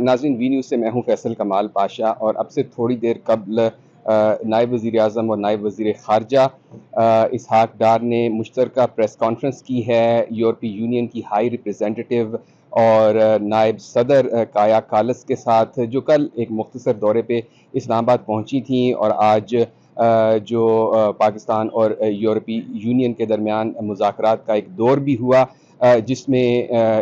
ناظرین، V news سے میں ہوں فیصل کمال پاشا، اور اب سے تھوڑی دیر قبل نائب وزیر اعظم اور نائب وزیر خارجہ اسحاق ڈار نے مشترکہ پریس کانفرنس کی ہے یورپی یونین کی ہائی ریپریزنٹیٹو اور نائب صدر کایا کالس کے ساتھ، جو کل ایک مختصر دورے پہ اسلام آباد پہنچی تھیں، اور آج جو پاکستان اور یورپی یونین کے درمیان مذاکرات کا ایک دور بھی ہوا، جس میں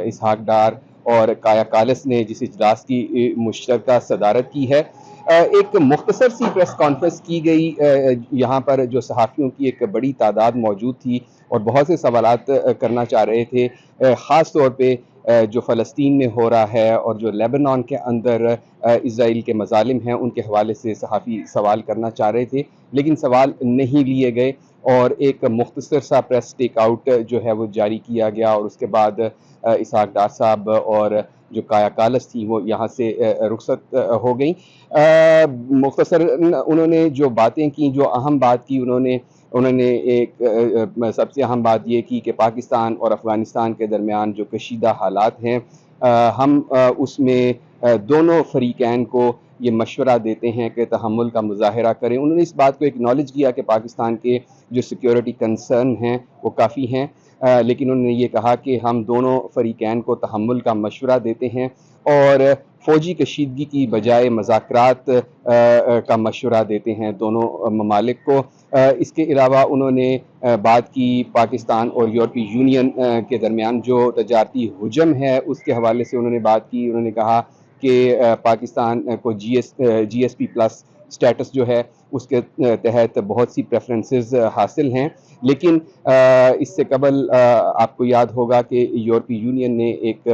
اسحاق ڈار اور کایا کالس نے جس اجلاس کی مشترکہ صدارت کی ہے۔ ایک مختصر سی پریس کانفرنس کی گئی، یہاں پر جو صحافیوں کی ایک بڑی تعداد موجود تھی اور بہت سے سوالات کرنا چاہ رہے تھے، خاص طور پہ جو فلسطین میں ہو رہا ہے اور جو لیبنان کے اندر اسرائیل کے مظالم ہیں ان کے حوالے سے صحافی سوال کرنا چاہ رہے تھے، لیکن سوال نہیں لیے گئے اور ایک مختصر سا پریس ٹیک آؤٹ جو ہے وہ جاری کیا گیا، اور اس کے بعد اسحاق ڈار صاحب اور جو کایا کالس تھی وہ یہاں سے رخصت ہو گئیں۔ مختصر انہوں نے جو باتیں کی، جو اہم بات کی، انہوں نے ایک سب سے اہم بات یہ کی کہ پاکستان اور افغانستان کے درمیان جو کشیدہ حالات ہیں، ہم اس میں دونوں فریقین کو یہ مشورہ دیتے ہیں کہ تحمل کا مظاہرہ کریں۔ انہوں نے اس بات کو ایکنالج کیا کہ پاکستان کے جو سیکیورٹی کنسرن ہیں وہ کافی ہیں، لیکن انہوں نے یہ کہا کہ ہم دونوں فریقین کو تحمل کا مشورہ دیتے ہیں اور فوجی کشیدگی کی بجائے مذاکرات کا مشورہ دیتے ہیں دونوں ممالک کو۔ اس کے علاوہ انہوں نے بات کی پاکستان اور یورپی یونین کے درمیان جو تجارتی حجم ہے اس کے حوالے سے انہوں نے بات کی۔ انہوں نے کہا کہ پاکستان کو جی ایس پی پلس سٹیٹس جو ہے اس کے تحت بہت سی پریفرنسز حاصل ہیں، لیکن اس سے قبل آپ کو یاد ہوگا کہ یورپی یونین نے ایک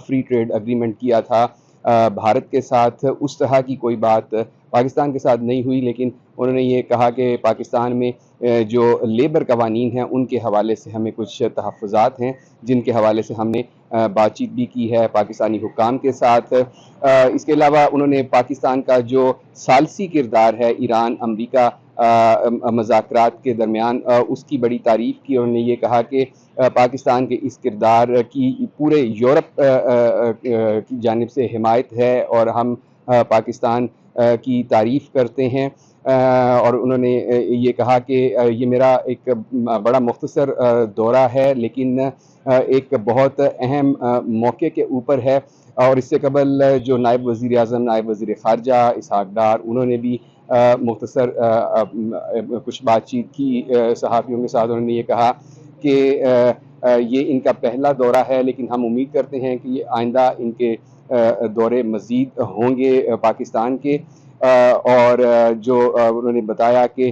فری ٹریڈ اگریمنٹ کیا تھا بھارت کے ساتھ۔ اس طرح کی کوئی بات پاکستان کے ساتھ نہیں ہوئی، لیکن انہوں نے یہ کہا کہ پاکستان میں جو لیبر قوانین ہیں ان کے حوالے سے ہمیں کچھ تحفظات ہیں، جن کے حوالے سے ہم نے بات چیت بھی کی ہے پاکستانی حکام کے ساتھ۔ اس کے علاوہ انہوں نے پاکستان کا جو ثالثی کردار ہے ایران امریکہ مذاکرات کے درمیان، اس کی بڑی تعریف کی۔ انہوں نے یہ کہا کہ پاکستان کے اس کردار کی پورے یورپ کی جانب سے حمایت ہے اور ہم پاکستان کی تعریف کرتے ہیں، اور انہوں نے یہ کہا کہ یہ میرا ایک بڑا مختصر دورہ ہے لیکن ایک بہت اہم موقع کے اوپر ہے۔ اور اس سے قبل جو نائب وزیر اعظم، نائب وزیر خارجہ اسحاق ڈار، انہوں نے بھی مختصر کچھ بات چیت کی صحافیوں کے ساتھ۔ انہوں نے یہ کہا کہ یہ ان کا پہلا دورہ ہے، لیکن ہم امید کرتے ہیں کہ یہ آئندہ ان کے دورے مزید ہوں گے پاکستان کے، اور جو انہوں نے بتایا کہ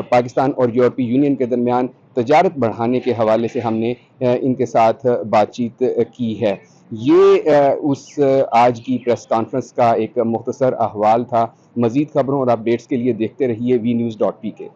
پاکستان اور یورپی یونین کے درمیان تجارت بڑھانے کے حوالے سے ہم نے ان کے ساتھ بات چیت کی ہے۔ یہ اس آج کی پریس کانفرنس کا ایک مختصر احوال تھا۔ مزید خبروں اور اپڈیٹس کے لیے دیکھتے رہیے وی نیوز .pk۔